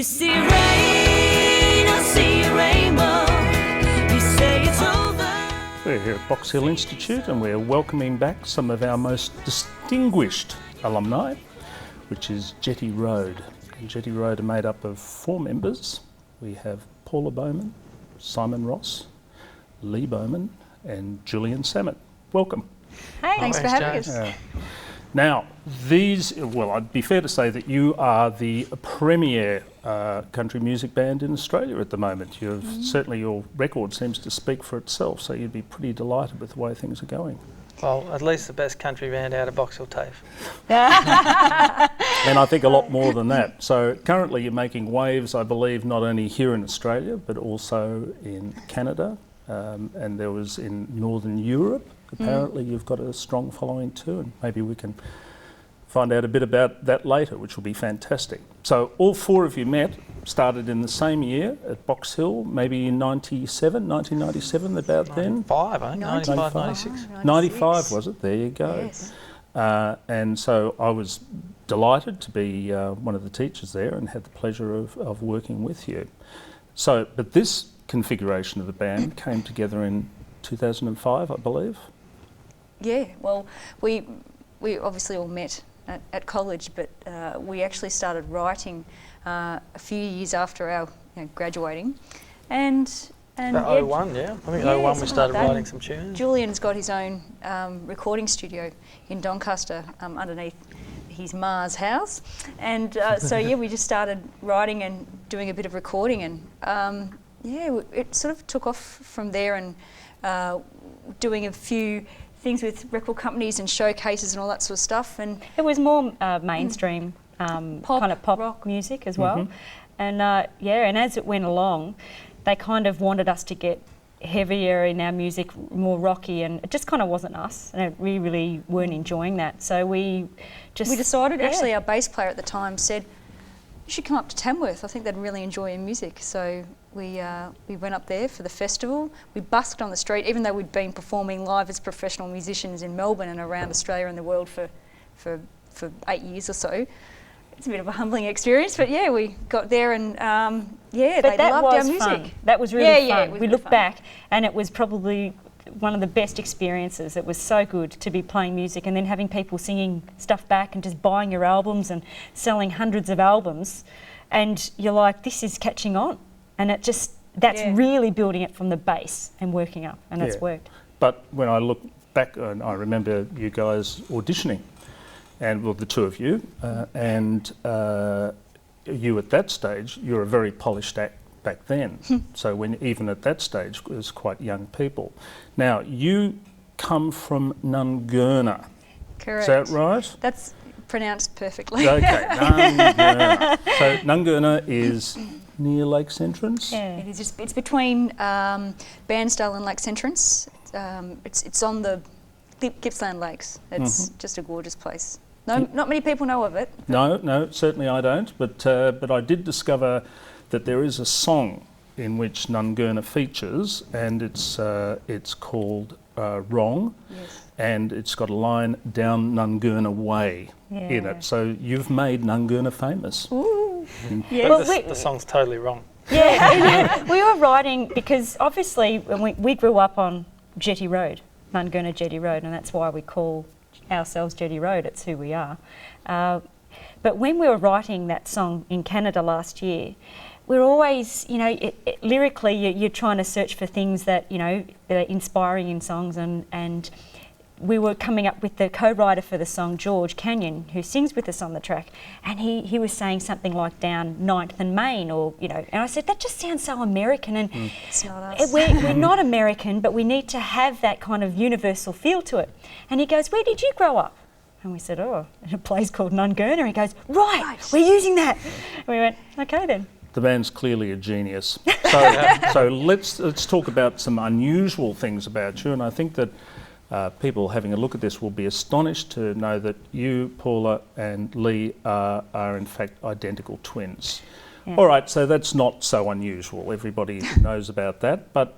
You see rain, I see a rainbow. You say it's over. We're here at Box Hill Institute and we're welcoming back some of our most distinguished alumni, which is Jetty Road. And Jetty Road are made up of 4 members. We have Paula Bowman, Simon Ross, Lee Bowman and Julian Sammut. Welcome. Hey, thanks for having us. Now, I'd be fair to say that you are the premier country music band in Australia at the moment. Certainly your record seems to speak for itself, so you'd be pretty delighted with the way things are going. Well, at least the best country band out of Box Hill TAFE. And I think a lot more than that. So currently you're making waves, I believe, not only here in Australia, but also in Canada, and there was in Northern Europe. Apparently you've got a strong following too, and maybe we can find out a bit about that later, which will be fantastic. So all 4 of you started in the same year at Box Hill, maybe in 1997, about 95, then? 95, 96. 95 was it? There you go. Yes. And so I was delighted to be one of the teachers there and had the pleasure of working with you. So, but this configuration of the band came together in 2005, I believe. Yeah, well, we obviously all met at college, but we actually started writing a few years after our graduating, and About 01, yeah. I think 01 we started writing some tunes. Julian's got his own recording studio in Doncaster underneath his Ma's house, and so yeah, we just started writing and doing a bit of recording, and it sort of took off from there, and doing a few things with record companies and showcases and all that sort of stuff. And it was more mainstream kind of pop rock music as well. And and as it went along, they kind of wanted us to get heavier in our music, more rocky, and it just kind of wasn't us, and we really weren't enjoying that. So we decided, actually our bass player at the time said, you should come up to Tamworth, I think they'd really enjoy your music. So we went up there for the festival. We busked on the street, even though we'd been performing live as professional musicians in Melbourne and around Australia and the world for 8 years or so. It's a bit of a humbling experience, but yeah, we got there and they loved our music. Fun. That was really fun. It was we look back and it was probably one of the best experiences. It was so good to be playing music and then having people singing stuff back and just buying your albums and selling hundreds of albums, and you're like, this is catching on. And that's really building it from the base and working up, and it's worked. But when I look back, and I remember you guys auditioning, and well, the 2 of you, and you at that stage, you're a very polished act back then. So when even at that stage, it was quite young people. Now, you come from Nungurna. Correct. Is that right? That's pronounced perfectly. Okay, Nungurna. So Nungurna is near Lakes Entrance? Yeah. It is it's between Bairnsdale and Lakes Entrance. It's on the Gippsland Lakes. It's just a gorgeous place. Not many people know of it. No, certainly I don't. But I did discover that there is a song in which Nungurna features, and it's called Wrong. Yes. And it's got a line, down Nungurna Way, in it. So you've made Nungurna famous. Ooh. Yeah. Well, the song's totally wrong. Yeah, we were writing because obviously when we grew up on Jetty Road, Nungurna Jetty Road, and that's why we call ourselves Jetty Road. It's who we are. But when we were writing that song in Canada last year, we're always, lyrically, you're trying to search for things that, that are inspiring in songs, and we were coming up with the co-writer for the song, George Canyon, who sings with us on the track, and he was saying something like down 9th and Main, or, and I said, that just sounds so American, and it's not us. We're not American, but we need to have that kind of universal feel to it. And he goes, where did you grow up? And we said, in a place called Nungurna. He goes, right, we're using that. And we went, okay then. The band's clearly a genius. So let's talk about some unusual things about you, and I think that people having a look at this will be astonished to know that you, Paula and Lee are in fact identical twins. Yeah. All right, so that's not so unusual. Everybody knows about that, but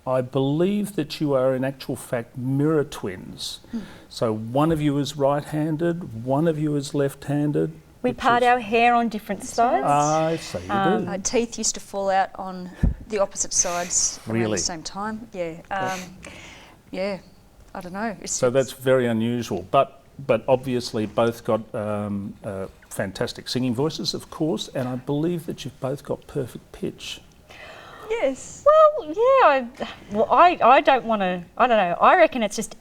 I believe that you are in actual fact mirror twins. So one of you is right-handed, one of you is left-handed. We part our hair on different sides. I see you do. Our teeth used to fall out on the opposite sides around Really? the same time. Yeah. Yeah. I don't know. So that's very unusual, but obviously both got fantastic singing voices, of course, and I believe that you've both got perfect pitch. Yes. Well, yeah. I don't want to. I don't know. I reckon it's just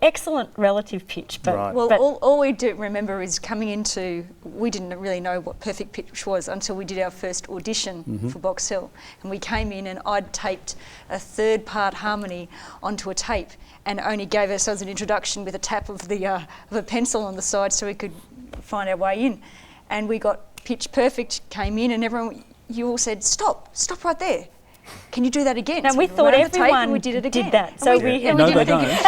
excellent relative pitch. But, Right. Well, but all we do remember is coming into, we didn't really know what perfect pitch was until we did our first audition for Box Hill. And we came in and I'd taped a third part harmony onto a tape and only gave ourselves an introduction with a tap of a pencil on the side so we could find our way in. And we got pitch perfect, came in, and everyone, you all said, stop right there. Can you do that again? no, So we thought ran the tape everyone and we did it again. that. So we No, did they it don't. again.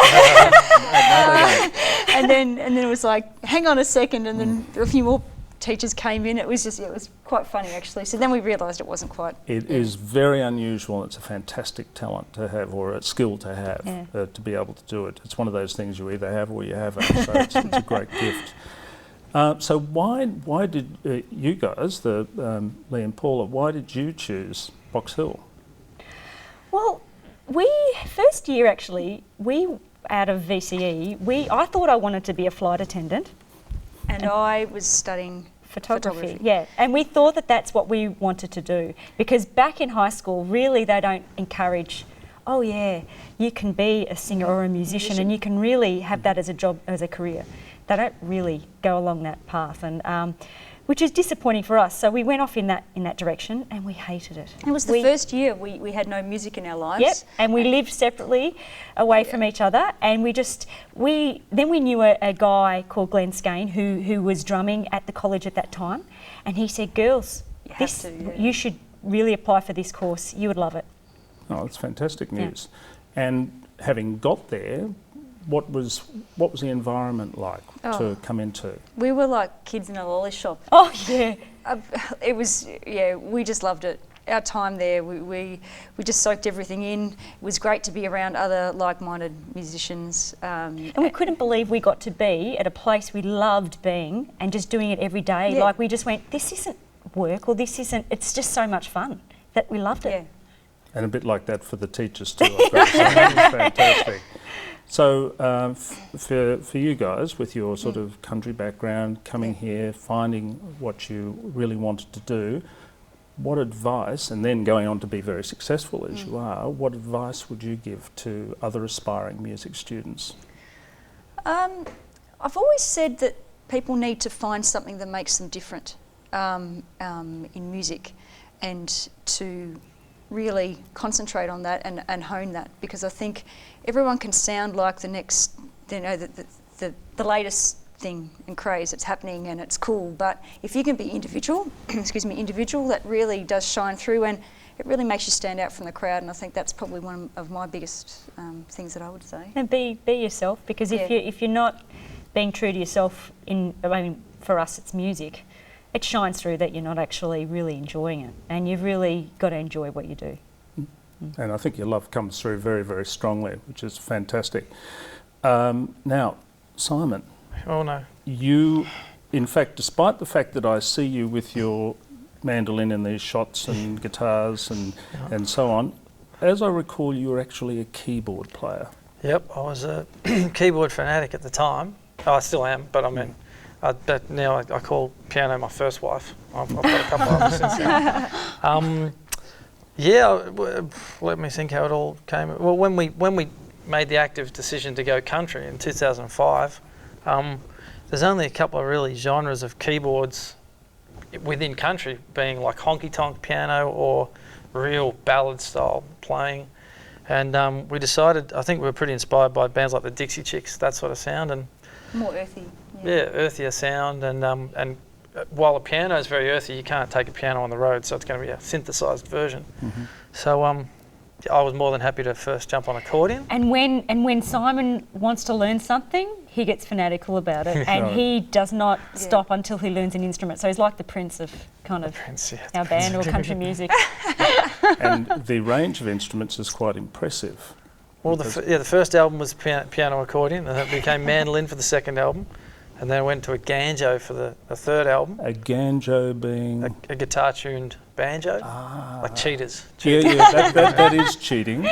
and then it was like, hang on a second, and then a few more teachers came in. It was quite funny actually. So then we realised it wasn't quite. It is very unusual. It's a fantastic talent to have, or a skill to have, to be able to do it. It's one of those things you either have or you haven't. So it's a great gift. So why did you guys, Lee and Paula, why did you choose Box Hill? Well, first year actually, out of VCE, I thought I wanted to be a flight attendant. And I was studying Photography, yeah. And we thought that that's what we wanted to do, because back in high school, really they don't encourage, oh yeah, you can be a singer or a musician and you can really have that as a job, as a career. They don't really go along that path, and which is disappointing for us. So we went off in that direction and we hated it. It was the first year we had no music in our lives. Yep, and we lived separately away from each other, and then we knew a guy called Glenn Skane who was drumming at the college at that time, and he said, girls, you should really apply for this course, you would love it. Oh, that's fantastic news. And having got there, what was the environment like to come into? We were like kids in a lolly shop. Oh yeah. It was, we just loved it. Our time there, we just soaked everything in. It was great to be around other like-minded musicians. And we couldn't believe we got to be at a place we loved being and just doing it every day. Yeah. Like we just went, this isn't work, or it's just so much fun that we loved it. Yeah. And a bit like that for the teachers too. I've got to say. That was fantastic. So for you guys, with your sort of country background, coming here, finding what you really wanted to do, what advice, and then going on to be very successful as you are, what advice would you give to other aspiring music students? I've always said that people need to find something that makes them different in music, and to really concentrate on that and hone that, because I think everyone can sound like the next, the latest thing and craze that's happening, and it's cool, but if you can be individual, that really does shine through, and it really makes you stand out from the crowd, and I think that's probably one of my biggest things that I would say. And be yourself, because if you're not being true to yourself for us it's music, it shines through that you're not actually really enjoying it, and you've really got to enjoy what you do. And I think your love comes through very, very strongly, which is fantastic. Now, Simon. Oh no. You, in fact, despite the fact that I see you with your mandolin in these shots and guitars and so on, as I recall, you were actually a keyboard player. Yep, I was a keyboard fanatic at the time. Oh, I still am, but I mean, but now I call piano my first wife. I've got a couple of them since then. Let me think how it all came. Well, when we made the active decision to go country in 2005, there's only a couple of really genres of keyboards within country, being like honky-tonk piano or real ballad style playing. And we decided, I think we were pretty inspired by bands like the Dixie Chicks, that sort of sound, and More earthy. yeah, earthier sound. And while a piano is very earthy, you can't take a piano on the road, so it's going to be a synthesized version. Mm-hmm. So I was more than happy to first jump on accordion. And when Simon wants to learn something, he gets fanatical about it, and he does not stop until he learns an instrument. So he's like the prince of kind of our band or country music. And the range of instruments is quite impressive. Well, the first album was piano accordion, and it became mandolin for the second album, and then I went to a banjo for the third album. A banjo being... A guitar-tuned banjo, like cheaters. Yeah, that is cheating.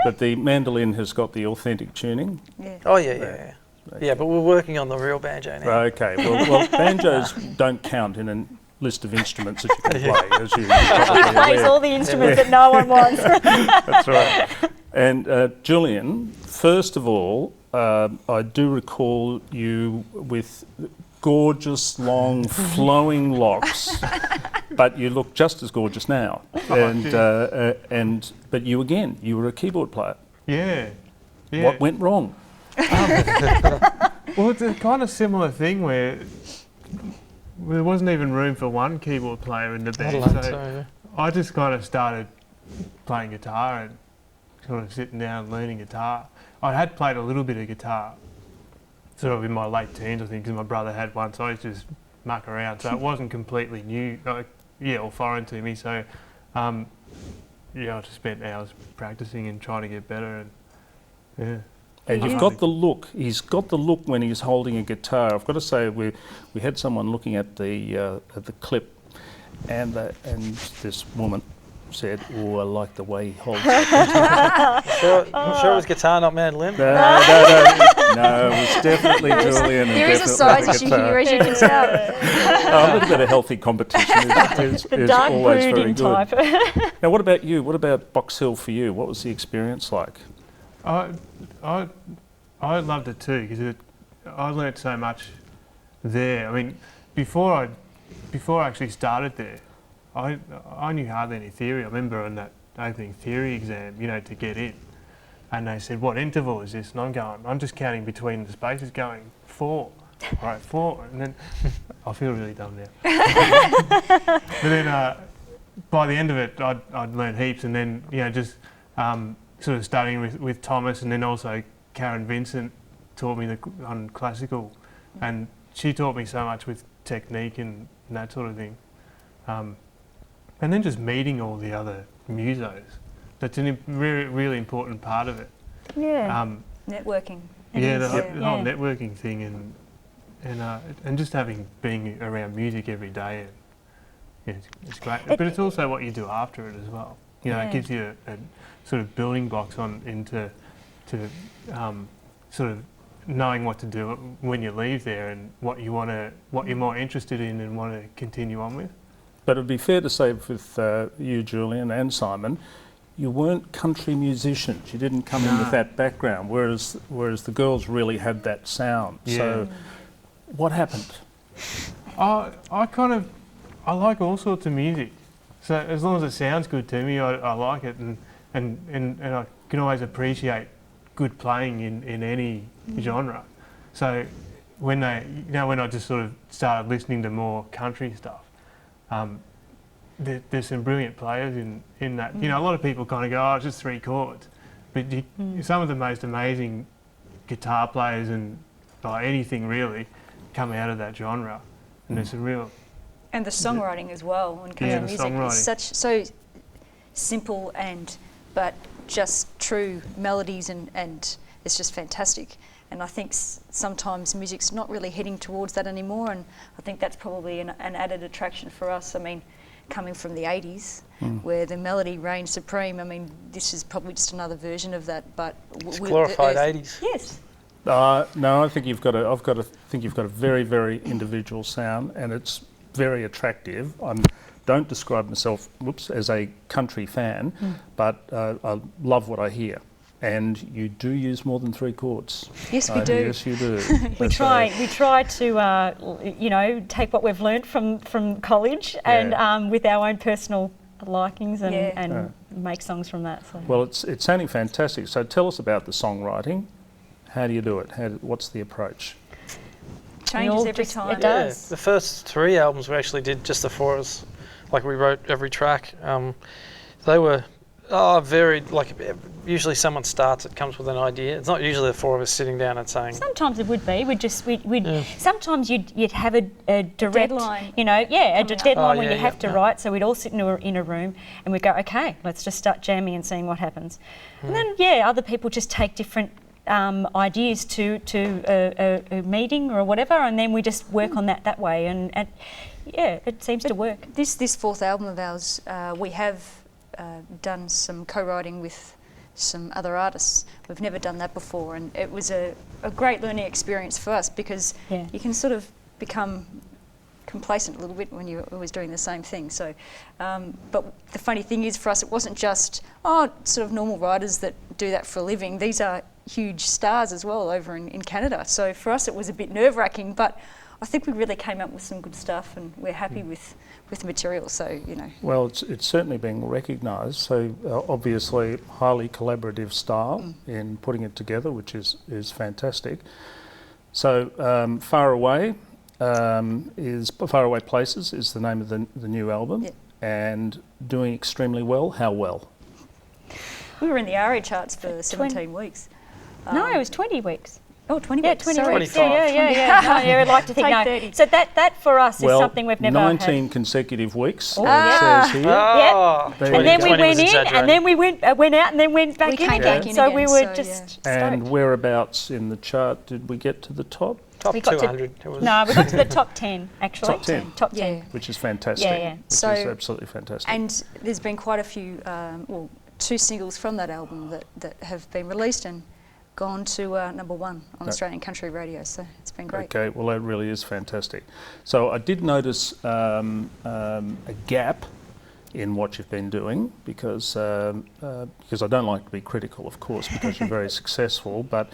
But the mandolin has got the authentic tuning. Yeah. Oh yeah. Yeah, but we're working on the real banjo now. Okay, well banjos don't count in a list of instruments that you can play, as you're probably He plays aware. all the instruments that no one wants. That's right. And Julian, first of all, I do recall you with gorgeous, long, flowing locks, but you look just as gorgeous now. But you were a keyboard player. Yeah. What went wrong? Well, it's a kind of similar thing where there wasn't even room for one keyboard player in the band. So I just kind of started playing guitar and sort of sitting down and learning guitar. I had played a little bit of guitar sort of in my late teens, I think, because my brother had one, so I used to just muck around. So it wasn't completely new, or foreign to me. So, I just spent hours practicing and trying to get better. And You've got the look. He's got the look when he's holding a guitar. I've got to say, we had someone looking at the clip, and this woman said, "Oh, I like the way he holds that guitar." I'm sure it was guitar, not mandolin. No, it was definitely Julian. There and is a size definitely issue here, as you can tell. A little bit of healthy competition is The dark always very brooding good. type. Now, what about you? What about Box Hill for you? What was the experience like? I loved it too, because I learnt so much there. I mean, before I actually started there, I knew hardly any theory. I remember on that opening theory exam, to get in, and they said, "What interval is this?" And I'm just counting between the spaces, going 4, right, 4, and then I feel really dumb now. But then by the end of it, I'd learned heaps, and then just sort of studying with Thomas, and then also Karen Vincent taught me on classical, and she taught me so much with technique and that sort of thing. And then just meeting all the other musos. That's a really important part of it. Yeah. Networking. The Yeah. whole networking thing, and just being around music every day, it's great. But it's also what you do after it as well. It gives you a sort of building blocks into sort of knowing what to do when you leave there, and what you're more interested in and want to continue on with. But it would be fair to say with you, Julian, and Simon, you weren't country musicians. You didn't come in with that background, whereas the girls really had that sound. Yeah. So what happened? I like all sorts of music. So as long as it sounds good to me, I like it, and I can always appreciate good playing in any genre. So when I just sort of started listening to more country stuff, there's some brilliant players in that. A lot of people kind of go, "Oh, it's just 3 chords," but some of the most amazing guitar players and anything really come out of that genre, and there's a real. And the songwriting as well on country the music songwriting. is so simple but just true melodies, and it's just fantastic. And I think sometimes music's not really heading towards that anymore, and I think that's probably an added attraction for us. I mean, coming from the 80s, where the melody reigned supreme, I mean, this is probably just another version of that, but... It's glorified 80s. Yes. No, I think you've got a very, very individual sound, and it's very attractive. I don't describe myself, as a country fan, but I love what I hear. And you do use more than 3 chords. Yes, we do. Yes, you do. We try to, take what we've learnt from college and with our own personal likings and make songs from that. So. Well, it's sounding fantastic. So tell us about the songwriting. How do you do it? What's the approach? Changes every time. It does. The first 3 albums we actually did just the 4 of us. Like, we wrote every track. They were varied. Like, usually someone starts, it comes with an idea. It's not usually the 4 of us sitting down and saying. Sometimes it would be. Sometimes you'd have a direct deadline. A deadline where you have to yeah. write. So we'd all sit in a room and we'd go, okay, let's just start jamming and seeing what happens. And then other people just take different ideas to a meeting or whatever, and then we just work on that way, and yeah, it seems to work. This fourth album of ours, we have done some co-writing with some other artists. We've never done that before, and it was a great learning experience for us, because you can sort of become complacent a little bit when you're always doing the same thing. So, but the funny thing is, for us, it wasn't just sort of normal writers that do that for a living. These are huge stars as well over in Canada. So for us, it was a bit nerve-wracking, but I think we really came up with some good stuff, and we're happy with the material. So, you know. Well, it's certainly being recognised. So obviously, highly collaborative style in putting it together, which is fantastic. So Far Away Places is the name of the new album, and doing extremely well. How well? We were in the ARIA charts for 17 weeks. No, it was 20 weeks. Oh, 20 Yeah, weeks. 20 Sorry. weeks. Yeah. No, I'd like to think Take no. 30. So that for us is Well, something we've never 19 had. consecutive weeks. Oh, It yeah. says here. Oh, There And you then go. we 20 was went in, exaggerating. and then we went out, and then went back We in came again. back in So again, we were so, just stoked. And whereabouts in the chart did we get to the top? top we got to- 200. It was No, we got to the top 10 actually. Top 10. Top 10. Yeah. Which is fantastic. Yeah. Which So- is absolutely fantastic. And there's been quite a few, 2 singles from that album that have been released and gone to number 1 on Australian country radio. So it's been great. Okay, well that really is fantastic. So I did notice a gap in what you've been doing, because I don't like to be critical, of course, because you're very successful, but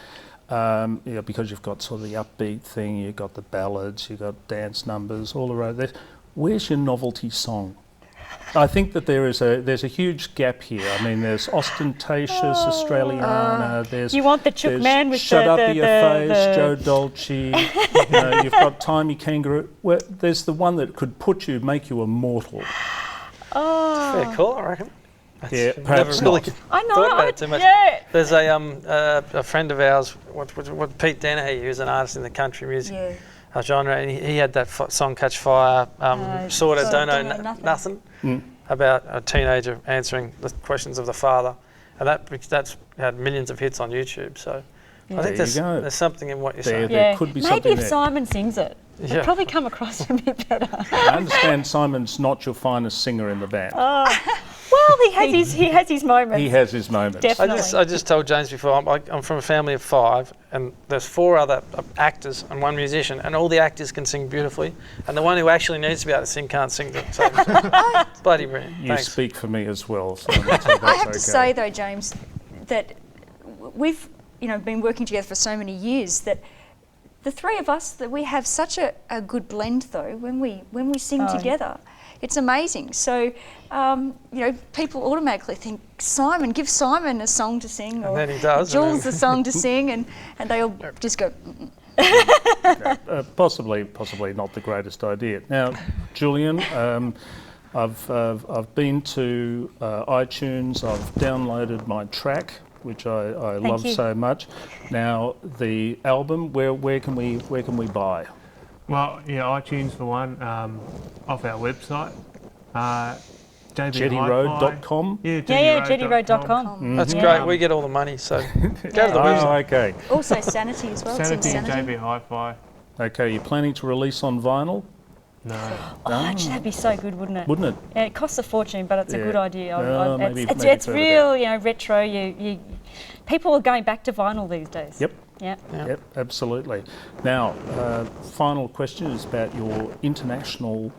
because you've got sort of the upbeat thing, you've got the ballads, you've got dance numbers all around there. Where's your novelty song? I think that there's a huge gap here. I mean, there's ostentatious Australiana. There's You want the chook there's man with shut the- up the- your the- face, the- Joe Dolce. You've got Timey Kangaroo. Well, there's the one that could make you immortal. fair call, I reckon. That's Yeah, never perhaps really not. I know. thought about it too much. Yeah. There's a friend of ours, what Pete Dennehy, who's an artist in the country music genre, and he had that song Catch Fire, sort of Don't Know Nothing, about a teenager answering the questions of the father, and that's had millions of hits on YouTube. So I think There you go. there's something in what you're saying. There could be Maybe something if there. Simon sings it, Yeah. it'd probably come across a bit better. I understand Simon's not your finest singer in the band. Well, he has his moments. He has his moments. Definitely. I just told James before, I'm from a family of 5, and there's 4 other actors and 1 musician, and all the actors can sing beautifully, and the one who actually needs to be able to sing can't sing. So bloody brilliant. You Thanks. speak for me as well. So that's I have okay. to say though, James, that we've been working together for so many years that the 3 of us, that we have such a good blend though when we sing together. It's amazing. So people automatically think give Simon a song to sing, or then he does, and Jules then- a song to sing, and they all just go. Possibly not the greatest idea. Now, Julian, I've been to iTunes. I've downloaded my track, which I love you. so much. Now, the album, where can we buy? Well, yeah, iTunes for one, off our website. JettyRoad.com. Yeah, jettyroad.com. That's Yeah. great. We get all the money, so go to the Oh, website. okay. Also Sanity as well. It's in Sanity and Sanity. JB Hi-Fi. Okay, you're planning to release on vinyl, No. Oh, actually, that'd be so good, wouldn't it? wouldn't it? Yeah, it costs a fortune, but it's a Yeah. good idea. Oh, maybe it's further real, retro. You people are going back to vinyl these days. Yep. Yeah. Yep, absolutely. Now, final question is about your international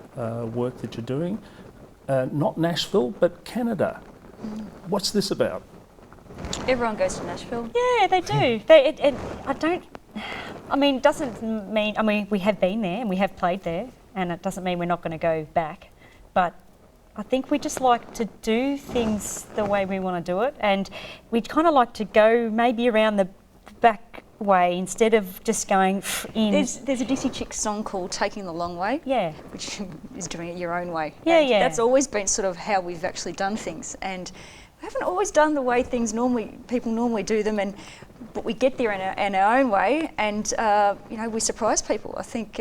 work that you're doing. Not Nashville, but Canada. What's this about? Everyone goes to Nashville. Yeah, they do. Doesn't mean. We have been there and we have played there, and it doesn't mean we're not going to go back. But I think we just like to do things the way we want to do it, and we kind of like to go maybe around the back way instead of just going in. There's a Dixie Chicks song called "Taking the Long Way." Yeah. Which is doing it your own way. Yeah, And yeah. That's always been sort of how we've actually done things, and we haven't always done the way people normally do them, but we get there in our own way, and we surprise people. I think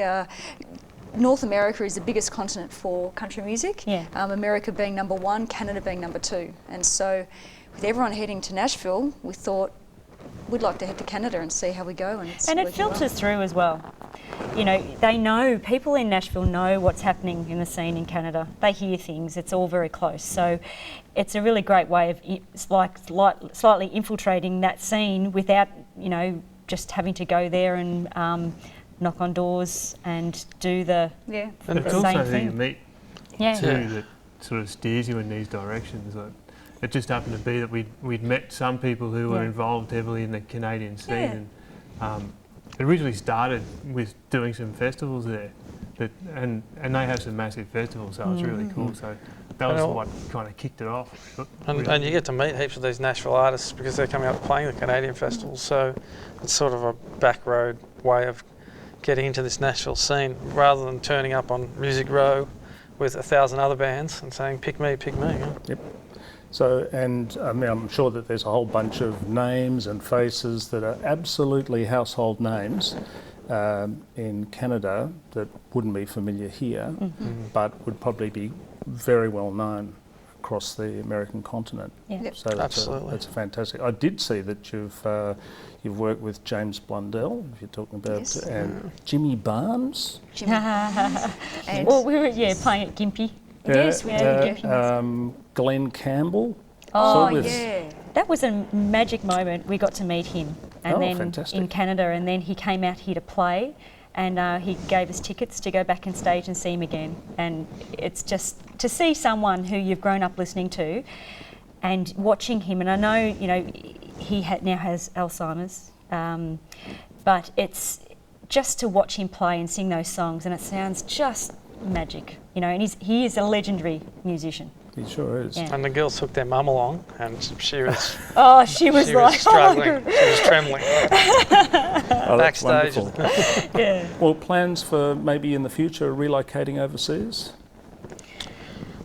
North America is the biggest continent for country music. Yeah. America being number 1, Canada being number 2, and so with everyone heading to Nashville, we thought, we'd like to head to Canada and see how we go. And it's And it working well. filters through as well. You know, they know, people in Nashville know what's happening in the scene in Canada. They hear things, it's all very close. So it's a really great way of slightly infiltrating that scene without, you know, just having to go there and knock on doors and do the Yeah. And it's same also who thing. you meet yeah. too that sort of steers you in these directions. Like, it just happened to be that we'd met some people who were Yeah. involved heavily in the Canadian scene, Yeah. and it originally started with doing some festivals there, and they have some massive festivals, so it's really cool. So that was And what kind of kicked it off. And you get to meet heaps of these Nashville artists because they're coming up playing the Canadian festivals. So it's sort of a back road way of getting into this Nashville scene rather than turning up on Music Row with 1,000 other bands and saying, pick me, pick me. Yeah? Yep. So, and I mean, I'm sure that there's a whole bunch of names and faces that are absolutely household names in Canada that wouldn't be familiar here, but would probably be very well known across the American continent. Yeah. Yep. So Absolutely. that's a fantastic. I did see that you've worked with James Blundell, if you're talking about, Yes. and Jimmy Barnes. Jimmy. And Well, we were playing at Gympie. Yes, we did get Glenn Campbell. oh, So with- yeah. That was a magic moment. We got to meet him, and Oh, then fantastic. in Canada, and then he came out here to play, and he gave us tickets to go back on stage and see him again. And it's just to see someone who you've grown up listening to, and watching him. And I know, you know, he now has Alzheimer's, but it's just to watch him play and sing those songs, and it sounds just magic, you know. And he is a legendary musician. He sure is. Yeah. And the girls took their mum along and she was Oh, she was she like, was struggling. oh my She was trembling. Oh, that's Backstage. wonderful. God. Yeah. Well, plans for maybe in the future relocating overseas?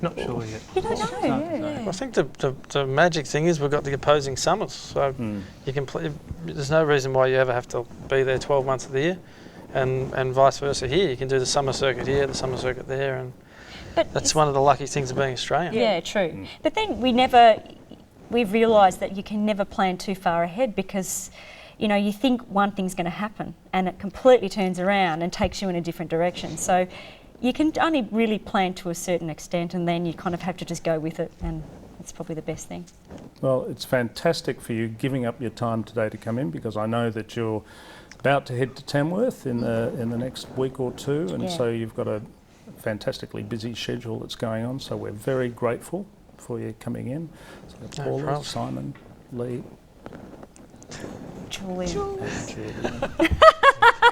Not sure yet. You don't know. I think the magic thing is we've got the opposing summers, so you can play. There's no reason why you ever have to be there 12 months of the year, and vice versa here. You can do the summer circuit here, the summer circuit there, and But that's one of the lucky things of being Australian. Yeah, true. But then we've realised that you can never plan too far ahead because, you know, you think one thing's going to happen and it completely turns around and takes you in a different direction. So you can only really plan to a certain extent, and then you kind of have to just go with it, and that's probably the best thing. Well, it's fantastic for you giving up your time today to come in, because I know that you're about to head to Tamworth in the next week or two, and Yeah. so you've got a fantastically busy schedule that's going on. So we're very grateful for you coming in. So No Paula, problem. Simon, Lee, Julian. and Julian.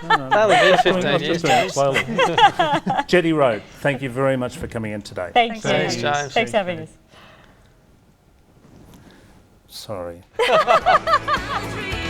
Only been 15 I've years, just done it James. slowly. Jetty Road, thank you very much for coming in today. Thanks, Thanks, James. James. Thanks for having us. Sorry. Country